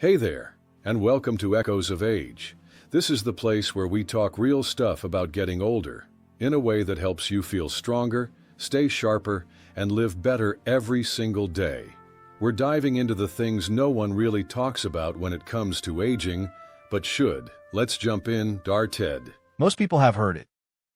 Hey there, and welcome to Echoes of Age. This is the place where we talk real stuff about getting older, in a way that helps you feel stronger, stay sharper, and live better every single day. We're diving into the things no one really talks about when it comes to aging, but should. Let's jump in, Ted. Most people have heard it.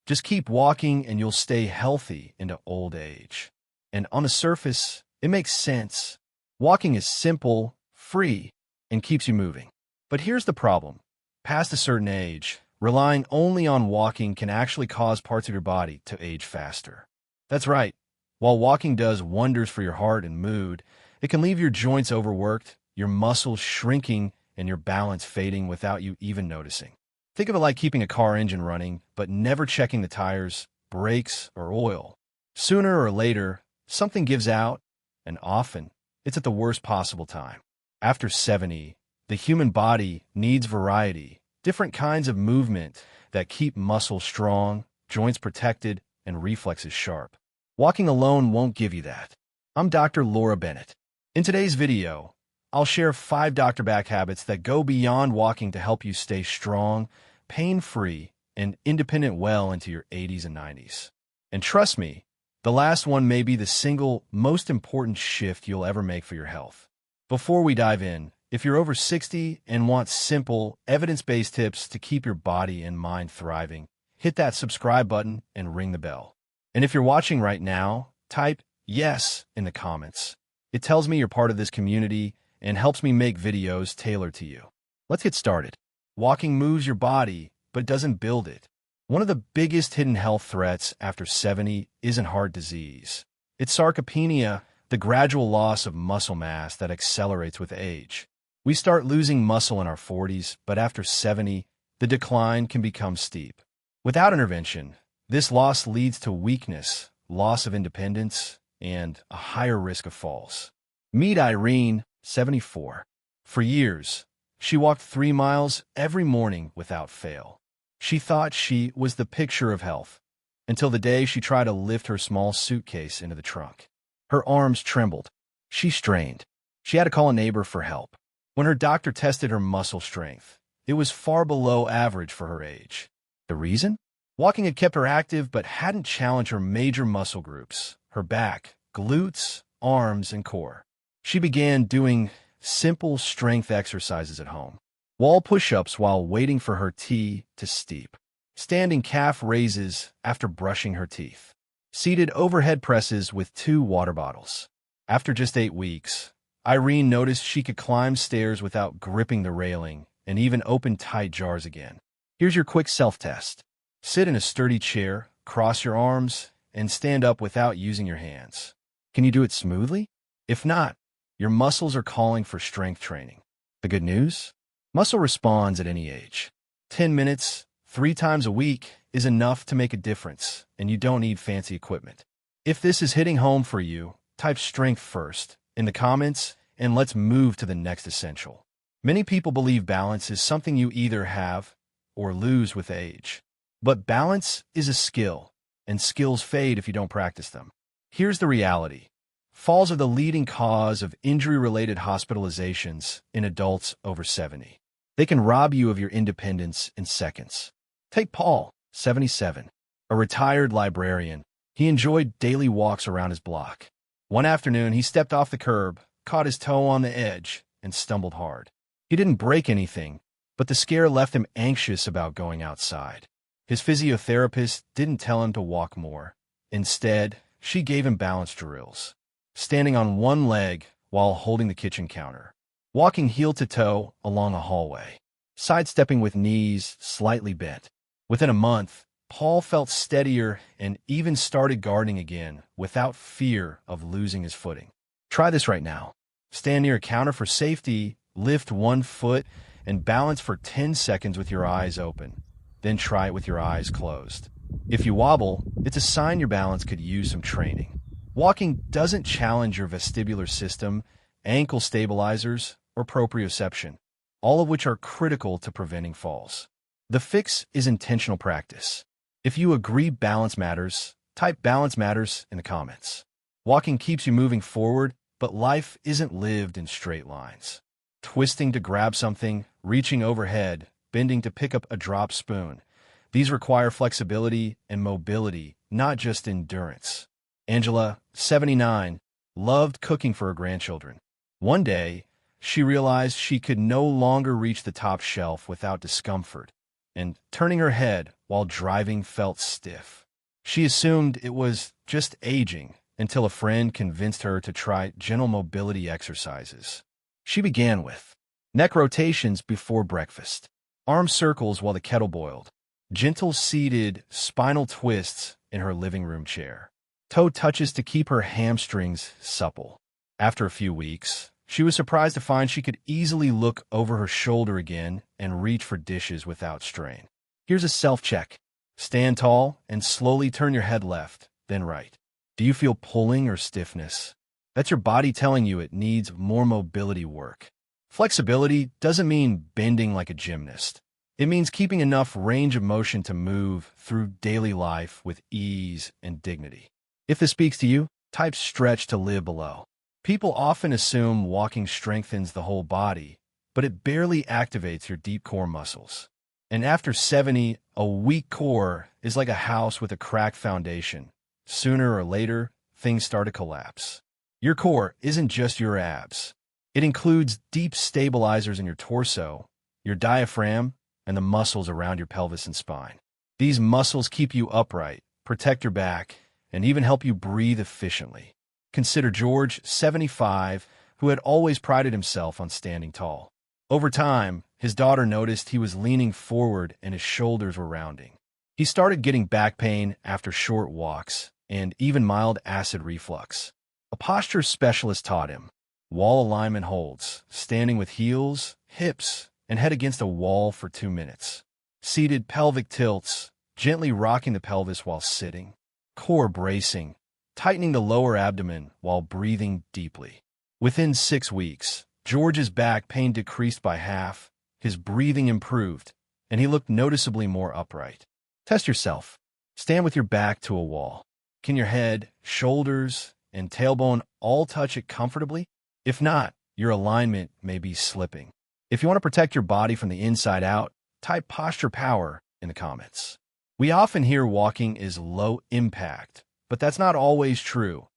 Just keep walking and you'll stay healthy into old age. And on the surface, it makes sense. Walking is simple, free, and keeps you moving. But here's the problem. Past a certain age, relying only on walking can actually cause parts of your body to age faster. That's right. While walking does wonders for your heart and mood, it can leave your joints overworked, your muscles shrinking, and your balance fading without you even noticing. Think of it like keeping a car engine running, but never checking the tires, brakes, or oil. Sooner or later, something gives out, and often, it's at the worst possible time. After 70, the human body needs variety, different kinds of movement that keep muscles strong, joints protected, and reflexes sharp. Walking alone won't give you that. I'm Dr. Laura Bennett. In today's video, I'll share 5 doctor back habits that go beyond walking to help you stay strong, pain-free, and independent well into your 80s and 90s. And trust me, the last one may be the single most important shift you'll ever make for your health. Before we dive in, if you're over 60 and want simple, evidence-based tips to keep your body and mind thriving, hit that subscribe button and ring the bell. And if you're watching right now, type yes in the comments. It tells me you're part of this community and helps me make videos tailored to you. Let's get started. Walking moves your body, but it doesn't build it. One of the biggest hidden health threats after 70 isn't heart disease. It's sarcopenia, the gradual loss of muscle mass that accelerates with age. We start losing muscle in our 40s, but after 70, the decline can become steep. Without intervention, this loss leads to weakness, loss of independence, and a higher risk of falls. Meet Irene, 74. For years, she walked 3 miles every morning without fail. She thought she was the picture of health, until the day she tried to lift her small suitcase into the trunk. Her arms trembled. She strained. She had to call a neighbor for help. When her doctor tested her muscle strength, it was far below average for her age. The reason? Walking had kept her active but hadn't challenged her major muscle groups, her back, glutes, arms, and core. She began doing simple strength exercises at home. Wall push-ups while waiting for her tea to steep. Standing calf raises after brushing her teeth. Seated overhead presses with 2 water bottles. After just 8 weeks, Irene noticed she could climb stairs without gripping the railing and even open tight jars again. Here's your quick self-test. Sit in a sturdy chair, cross your arms, and stand up without using your hands. Can you do it smoothly? If not, your muscles are calling for strength training. The good news? Muscle responds at any age. 10 minutes, 3 times a week is enough to make a difference, and you don't need fancy equipment. If this is hitting home for you, type strength first in the comments, and let's move to the next essential. Many people believe balance is something you either have or lose with age. But balance is a skill, and skills fade if you don't practice them. Here's the reality. Falls are the leading cause of injury-related hospitalizations in adults over 70. They can rob you of your independence in seconds. Take Paul, 77, a retired librarian. He enjoyed daily walks around his block. One afternoon, he stepped off the curb, caught his toe on the edge, and stumbled hard. He didn't break anything, but the scare left him anxious about going outside. His physiotherapist didn't tell him to walk more. Instead, she gave him balance drills, standing on one leg while holding the kitchen counter, walking heel to toe along a hallway, sidestepping with knees slightly bent. Within a month, Paul felt steadier and even started gardening again without fear of losing his footing. Try this right now. Stand near a counter for safety, lift 1 foot, and balance for 10 seconds with your eyes open. Then try it with your eyes closed. If you wobble, it's a sign your balance could use some training. Walking doesn't challenge your vestibular system, ankle stabilizers, or proprioception, all of which are critical to preventing falls. The fix is intentional practice. If you agree balance matters, type balance matters in the comments. Walking keeps you moving forward, but life isn't lived in straight lines. twisting to grab something, reaching overhead, bending to pick up a drop spoon. These require flexibility and mobility, not just endurance. Angela, 79, loved cooking for her grandchildren. One day, she realized she could no longer reach the top shelf without discomfort, and turning her head while driving felt stiff. She assumed it was just aging until a friend convinced her to try gentle mobility exercises. She began with neck rotations before breakfast, arm circles while the kettle boiled, gentle seated spinal twists in her living room chair, toe touches to keep her hamstrings supple. After a few weeks, she was surprised to find she could easily look over her shoulder again and reach for dishes without strain. Here's a self-check. Stand tall and slowly turn your head left, then right. Do you feel pulling or stiffness? That's your body telling you it needs more mobility work. Flexibility doesn't mean bending like a gymnast. It means keeping enough range of motion to move through daily life with ease and dignity. If this speaks to you, type stretch to live below. People often assume walking strengthens the whole body, but it barely activates your deep core muscles. And after 70, a weak core is like a house with a cracked foundation. Sooner or later, things start to collapse. Your core isn't just your abs. It includes deep stabilizers in your torso, your diaphragm, and the muscles around your pelvis and spine. These muscles keep you upright, protect your back, and even help you breathe efficiently. Consider George, 75, who had always prided himself on standing tall. Over time, his daughter noticed he was leaning forward and his shoulders were rounding. He started getting back pain after short walks and even mild acid reflux. A posture specialist taught him wall alignment holds, standing with heels, hips, and head against a wall for 2 minutes. Seated pelvic tilts, gently rocking the pelvis while sitting. Core bracing, tightening the lower abdomen while breathing deeply. Within 6 weeks, George's back pain decreased by half, his breathing improved, and he looked noticeably more upright. Test yourself. Stand with your back to a wall. Can your head, shoulders, and tailbone all touch it comfortably? If not, your alignment may be slipping. If you want to protect your body from the inside out, type posture power in the comments. We often hear walking is low impact, but that's not always true,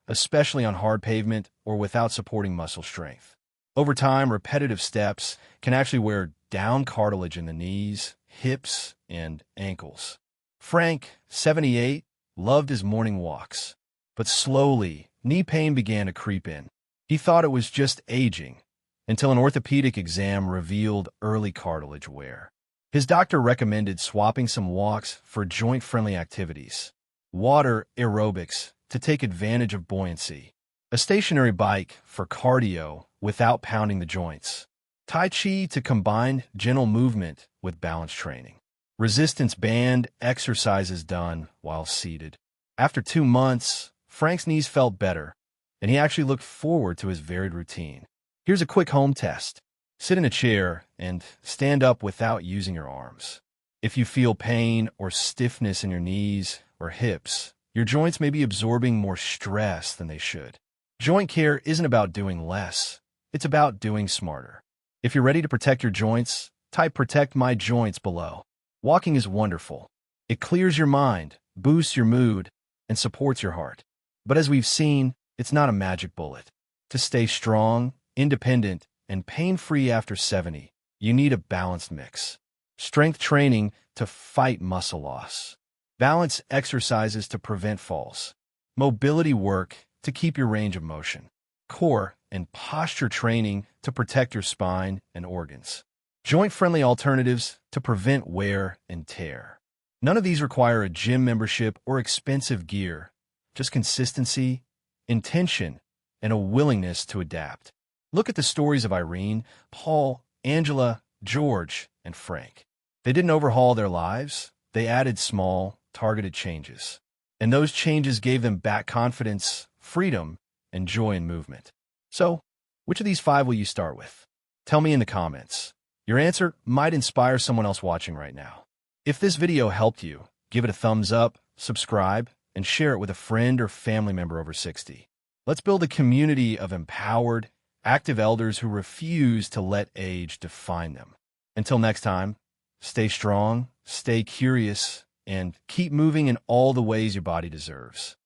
especially on hard pavement or without supporting muscle strength. Over time, repetitive steps can actually wear down cartilage in the knees, hips, and ankles. Frank, 78, loved his morning walks, but slowly, knee pain began to creep in. He thought it was just aging, until an orthopedic exam revealed early cartilage wear. His doctor recommended swapping some walks for joint-friendly activities, water aerobics to take advantage of buoyancy, a stationary bike for cardio without pounding the joints, Tai Chi to combine gentle movement with balance training, resistance band exercises done while seated. After 2 months, Frank's knees felt better, and he actually looked forward to his varied routine. Here's a quick home test. Sit in a chair and stand up without using your arms. If you feel pain or stiffness in your knees or hips, your joints may be absorbing more stress than they should. Joint care isn't about doing less. It's about doing smarter. If you're ready to protect your joints, type protect my joints below. Walking is wonderful. It clears your mind, boosts your mood, and supports your heart. But as we've seen, it's not a magic bullet. To stay strong, independent, and pain-free after 70, you need a balanced mix. Strength training to fight muscle loss. Balance exercises to prevent falls. Mobility work to keep your range of motion. Core and posture training to protect your spine and organs. Joint-friendly alternatives to prevent wear and tear. None of these require a gym membership or expensive gear, just consistency, intention, and a willingness to adapt. Look at the stories of Irene, Paul, Angela, George, and Frank. They didn't overhaul their lives. They added small, targeted changes. And those changes gave them back confidence, freedom, and joy in movement. So, which of these 5 will you start with? Tell me in the comments. Your answer might inspire someone else watching right now. If this video helped you, give it a thumbs up, subscribe, and share it with a friend or family member over 60. Let's build a community of empowered, active elders who refuse to let age define them. Until next time, stay strong, stay curious, and keep moving in all the ways your body deserves.